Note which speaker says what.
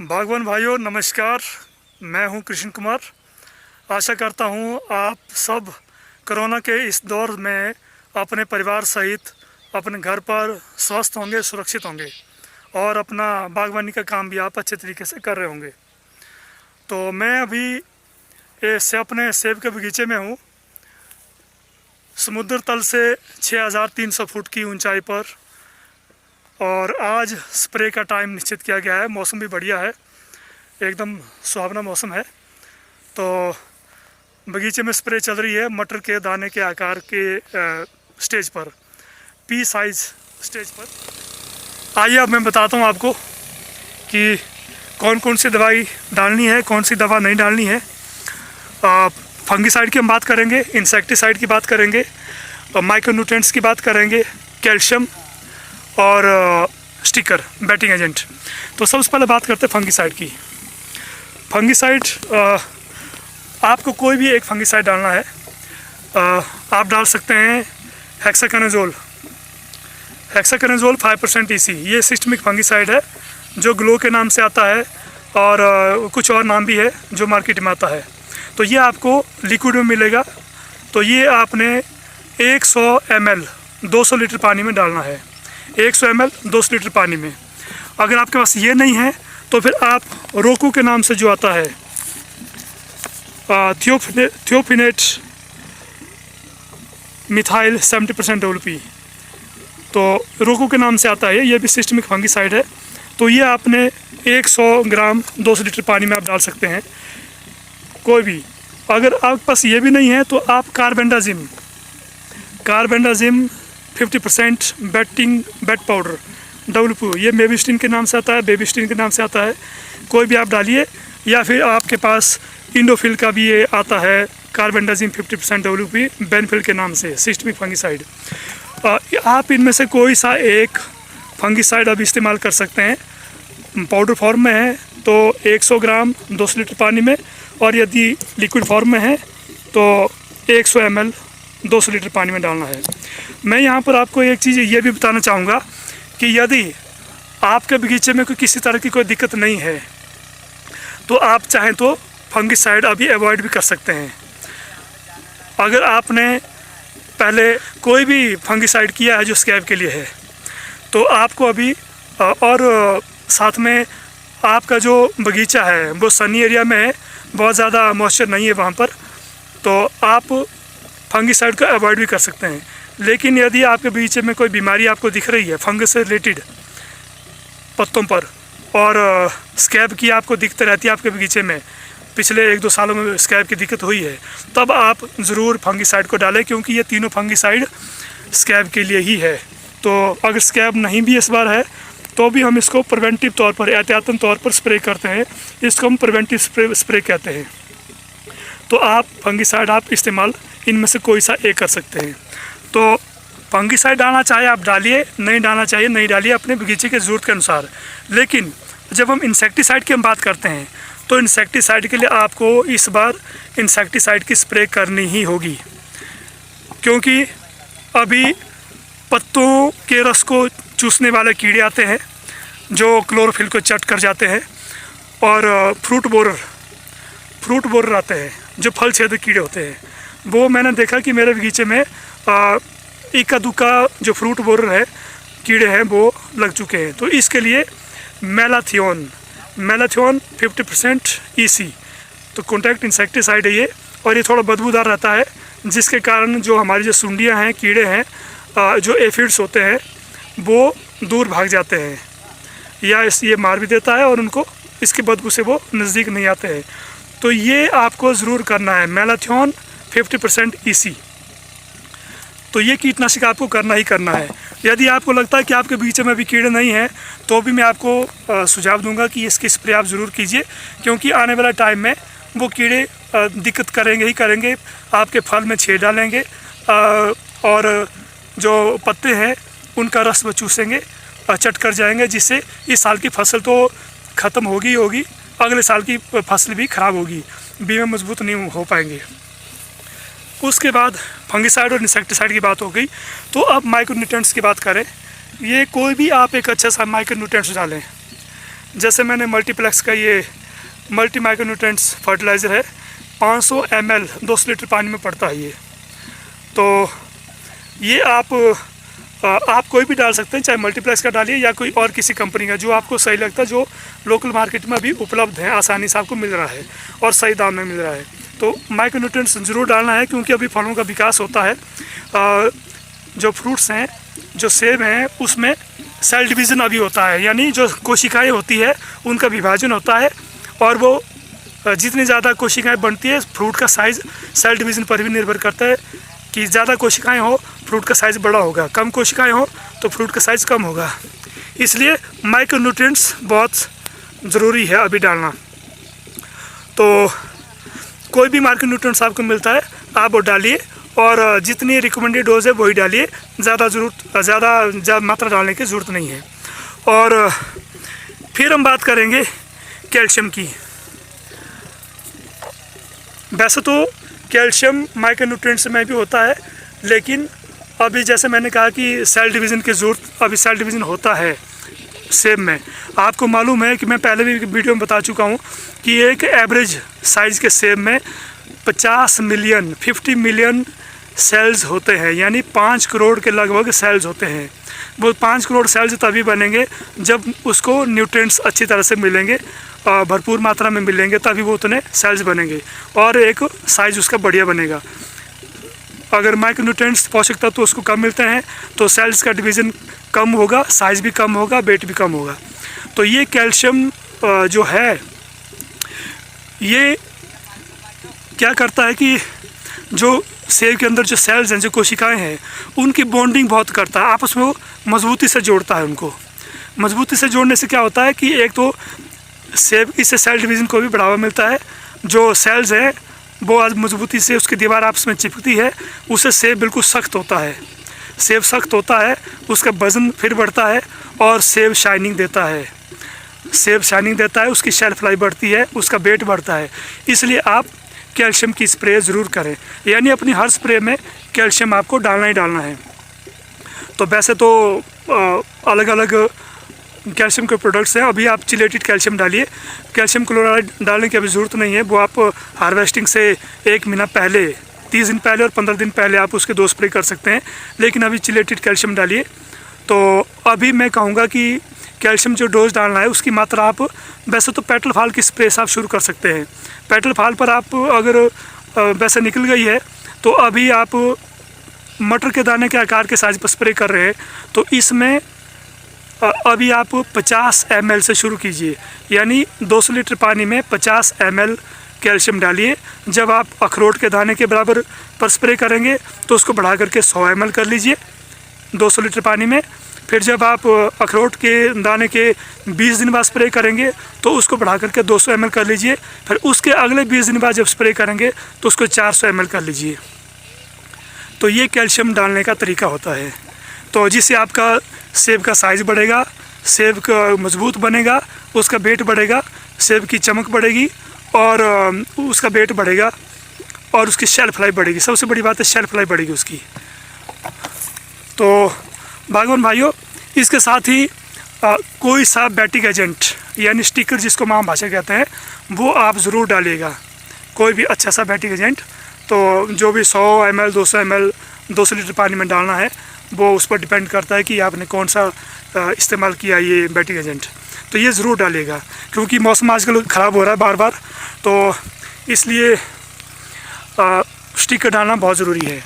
Speaker 1: बागवान भाइयों नमस्कार। मैं हूं कृष्ण कुमार। आशा करता हूं आप सब कोरोना के इस दौर में अपने परिवार सहित अपने घर पर स्वस्थ होंगे, सुरक्षित होंगे और अपना बागवानी का काम भी आप अच्छे तरीके से कर रहे होंगे। तो मैं अभी अपने सेब के बगीचे में हूं, समुद्र तल से 6300 फुट की ऊंचाई पर। और आज स्प्रे का टाइम निश्चित किया गया है। मौसम भी बढ़िया है, एकदम सुहावना मौसम है। तो बगीचे में स्प्रे चल रही है मटर के दाने के आकार के स्टेज पर, पी साइज स्टेज पर। आइए अब मैं बताता हूँ आपको कि कौन कौन सी दवाई डालनी है, कौन सी दवा नहीं डालनी है। फंगिसाइड की हम बात करेंगे, इंसेक्टिसाइड की बात करेंगे, माइक्रोन्यूट्रिएंट्स की बात करेंगे, कैल्शियम और स्टिकर बैटिंग एजेंट। तो सबसे पहले बात करते हैं फंगिसाइड की। फंगिसाइड आपको कोई भी एक फंगिसाइड डालना है। आप डाल सकते हैं हेक्साकोनाजोल 5% EC। ये सिस्टमिक फंगिसाइड है जो ग्लो के नाम से आता है और कुछ और नाम भी है जो मार्केट में आता है। तो ये आपको लिक्विड में मिलेगा। तो ये आपने 100 ml 200 लीटर पानी में डालना है। 100 ml 200 लीटर पानी में। अगर आपके पास ये नहीं है तो फिर आप रोको के नाम से जो आता है थियोफिनेट मिथाइल 70% WP, तो रोको के नाम से आता है। ये भी सिस्टमिक फंगिसाइड है। तो ये आपने 100 ग्राम 200 लीटर पानी में आप डाल सकते हैं कोई भी। अगर आपके पास ये भी नहीं है तो आप कार्बेंडाजिम 50% बेट पाउडर WP, ये बेबिस्टिन के नाम से आता है, बेबिस्टिन के नाम से आता है, कोई भी आप डालिए। या फिर आपके पास इंडोफिल का भी ये आता है, कार्बेंडाजिम 50% WP बेनफिल के नाम से, सिस्टमिक फंगिसाइड। आप इनमें से कोई सा एक फंगिसाइड आप इस्तेमाल कर सकते हैं। पाउडर फॉर्म में है तो 100 ग्राम 200 लीटर पानी में, और यदि लिक्विड फॉर्म में है तो 100 ml 200 लीटर पानी में डालना है। मैं यहाँ पर आपको एक चीज़ ये भी बताना चाहूँगा कि यदि आपके बगीचे में कोई किसी तरह की कोई दिक्कत नहीं है तो आप चाहें तो फंगिसाइड अभी अवॉइड भी कर सकते हैं। अगर आपने पहले कोई भी फंगिसाइड किया है जो स्कैब के लिए है तो आपको अभी और साथ में आपका जो बगीचा है वो सनी एरिया में है, बहुत ज़्यादा मॉइस्चर नहीं है वहाँ पर, तो आप फंगिसाइड को अवॉइड भी कर सकते हैं। लेकिन यदि आपके बगीचे में कोई बीमारी आपको दिख रही है फंगस से रिलेटेड पत्तों पर, और स्कैब की आपको दिक्कत रहती है आपके बगीचे में, पिछले 1-2 सालों में स्कैब की दिक्कत हुई है, तब आप ज़रूर फंगिसाइड को डालें, क्योंकि ये तीनों फंगिसाइड स्कैब के लिए ही है। तो अगर स्कैब नहीं भी इस बार है तो भी हम इसको प्रिवेंटिव तौर पर, एहतियातन तौर पर स्प्रे करते हैं। इसको हम प्रिवेंटिव स्प्रे कहते हैं। तो आप फंगिसाइड आप इस्तेमाल इनमें से कोई सा एक कर सकते हैं। तो फंगिसाइड डालना चाहे आप डालिए, नहीं डालना चाहिए नहीं डालिए, अपने बगीचे के ज़रूरत के अनुसार। लेकिन जब हम इंसेक्टिसाइड की हम बात करते हैं तो इंसेक्टिसाइड के लिए आपको इस बार इंसेक्टिसाइड की स्प्रे करनी ही होगी, क्योंकि अभी पत्तों के रस को चूसने वाले कीड़े आते हैं जो क्लोरोफिल को चट कर जाते हैं, और फ्रूट बोरर आते हैं जो फल छेदक कीड़े होते हैं। वो मैंने देखा कि मेरे बगीचे में इक्का दुक्का जो फ्रूट बोरर है कीड़े हैं वो लग चुके हैं। तो इसके लिए मेलाथियोन 50% EC तो कॉन्टैक्ट इंसेक्टिसाइड है ये, और ये थोड़ा बदबूदार रहता है, जिसके कारण जो हमारी जो सुंडियाँ हैं, कीड़े हैं, जो एफिड्स होते हैं वो दूर भाग जाते हैं, या ये मार भी देता है और उनको इसकी बदबू से वो नज़दीक नहीं आते हैं। तो ये आपको ज़रूर करना है, मेलाथियोन 50% EC। तो ये कीटनाशक आपको करना ही करना है। यदि आपको लगता है कि आपके बगीचे में भी कीड़े नहीं हैं तो भी मैं आपको सुझाव दूंगा कि इसकी स्प्रे आप ज़रूर कीजिए, क्योंकि आने वाला टाइम में वो कीड़े दिक्कत करेंगे ही करेंगे, आपके फल में छेद डालेंगे और जो पत्ते हैं उनका रस वो चूसेंगे, चट कर जाएंगे, जिससे इस साल की फसल तो ख़त्म होगी ही होगी, अगले साल की फसल भी ख़राब होगी, बीमे मजबूत नहीं हो पाएंगे। उसके बाद फंगिसाइड और इंसेक्टिसाइड की बात हो गई। तो अब माइक्रोन्यूट्रिएंट्स की बात करें। ये कोई भी आप एक अच्छा सा माइक्रोन्यूट्रिएंट्स डालें, जैसे मैंने मल्टीप्लेक्स का ये मल्टी माइक्रोन्यूट्रिएंट्स फर्टिलाइज़र है, 500 ml 200 लीटर पानी में पड़ता है ये। तो ये आप कोई भी डाल सकते हैं, चाहे मल्टीप्लेक्स का डालिए या कोई और किसी कंपनी का, जो आपको सही लगता है, जो लोकल मार्केट में अभी उपलब्ध है, आसानी से आपको मिल रहा है और सही दाम में मिल रहा है। तो माइक्रोन्यूट्रिएंट्स ज़रूर डालना है, क्योंकि अभी फलों का विकास होता है। जो फ्रूट्स हैं, जो सेब हैं, उसमें सेल डिवीज़न अभी होता है, यानी जो कोशिकाएँ होती है उनका विभाजन होता है, और वो जितनी ज़्यादा कोशिकाएँ बनती है, फ्रूट का साइज़ सेल डिवीज़न पर भी निर्भर करता है कि ज़्यादा कोशिकाएँ हो फ्रूट का साइज़ बड़ा होगा, कम कोशिकाएँ हो तो फ्रूट का साइज़ कम होगा। इसलिए माइक्रोन्यूट्रिएंट्स बहुत ज़रूरी है अभी डालना। तो कोई भी माइक्रोन्यूट्रिएंट्स आपको मिलता है आप वो डालिए, और जितनी रिकमेंडेड डोज है वही डालिए, ज़्यादा मात्रा डालने की ज़रूरत नहीं है। और फिर हम बात करेंगे कैल्शियम की। वैसे तो कैल्शियम माइक्रोन्यूट्रिएंट्स में भी होता है, लेकिन अभी जैसे मैंने कहा कि सेल डिवीज़न की ज़रूरत, अभी सेल डिवीज़न होता है सेब में। आपको मालूम है कि मैं पहले भी वीडियो में बता चुका हूँ कि एक एवरेज साइज़ के सेब में 50 मिलियन सेल्स होते हैं, यानी 5 करोड़ के लगभग सेल्स होते हैं। वो 5 करोड़ सेल्स तभी बनेंगे जब उसको न्यूट्रिएंट्स अच्छी तरह से मिलेंगे, भरपूर मात्रा में मिलेंगे, तभी वो उतने सेल्स बनेंगे और एक साइज़ उसका बढ़िया बनेगा। अगर माइक्रोन्यूट्रिएंट्स पोषक तत्व उसको कम मिलते हैं तो सेल्स का डिवीज़न कम होगा, साइज़ भी कम होगा, वेट भी कम होगा। तो ये कैल्शियम जो है, ये क्या करता है कि जो सेब के अंदर जो सेल्स हैं, जो कोशिकाएं हैं, उनकी बॉन्डिंग बहुत करता है, आपस में वो मजबूती से जोड़ता है उनको। मजबूती से जोड़ने से क्या होता है कि एक तो सेब, इससे सेल डिवीज़न को भी बढ़ावा मिलता है। जो सेल्स हैं वो आज मजबूती से उसकी दीवार आपस में चिपकती है, उससे सेब बिल्कुल सख्त होता है। सेब सख्त होता है, उसका वज़न फिर बढ़ता है और सेब शाइनिंग देता है। सेब शाइनिंग देता है, उसकी शेल्फ लाइफ बढ़ती है, उसका वेट बढ़ता है। इसलिए आप कैल्शियम की स्प्रे ज़रूर करें, यानी अपनी हर स्प्रे में कैल्शियम आपको डालना ही डालना है। तो वैसे तो अलग अलग कैल्शियम के प्रोडक्ट्स हैं। अभी आप चिलेटेड कैल्शियम डालिए, कैल्शियम क्लोराइड डालने की अभी ज़रूरत नहीं है। वो आप हार्वेस्टिंग से 1 महीना पहले, 30 दिन पहले और 15 दिन पहले आप उसके 2 स्प्रे कर सकते हैं, लेकिन अभी चिलेटेड कैल्शियम डालिए। तो अभी मैं कहूँगा कि कैल्शियम जो डोज डालना है उसकी मात्रा आप, वैसे तो पेटल फाल की स्प्रे से आप शुरू कर सकते हैं। पेटल फाल पर आप अगर वैसे निकल गई है तो अभी आप मटर के दाने के आकार के साइज पर स्प्रे कर रहे हैं, तो इसमें अभी आप 50 ml से शुरू कीजिए, यानी 200 लीटर पानी में 50 ml कैल्शियम डालिए। जब आप अखरोट के दाने के बराबर पर स्प्रे करेंगे तो उसको बढ़ा करके 100 ml कर लीजिए 200 लीटर पानी में। फिर जब आप अखरोट के दाने के 20 दिन बाद स्प्रे करेंगे तो उसको बढ़ा करके 200 ml कर लीजिए। फिर उसके अगले 20 दिन बाद जब स्प्रे करेंगे तो उसको 400 ml कर लीजिए। तो ये कैल्शियम डालने का तरीका होता है। तो जिससे आपका सेब का साइज़ बढ़ेगा, सेब का मजबूत बनेगा, उसका वेट बढ़ेगा, सेब की चमक बढ़ेगी और उसका वेट बढ़ेगा और उसकी शेल्फ लाइफ बढ़ेगी। सबसे बड़ी बात है शेल्फ लाइफ बढ़ेगी उसकी। तो बागवान भाइयों, इसके साथ ही कोई सा बैटिक एजेंट यानी स्टिकर जिसको माम भाषा कहते हैं वो आप ज़रूर डालिएगा। कोई भी अच्छा सा बैटिक एजेंट, तो जो भी 100 ml 200 ml 200 लीटर पानी में डालना है वो उस पर डिपेंड करता है कि आपने कौन सा इस्तेमाल किया ये बैटिक एजेंट। तो ये ज़रूर डालिएगा, क्योंकि मौसम आजकल ख़राब हो रहा है बार बार, तो इसलिए स्टिकर डालना बहुत ज़रूरी है।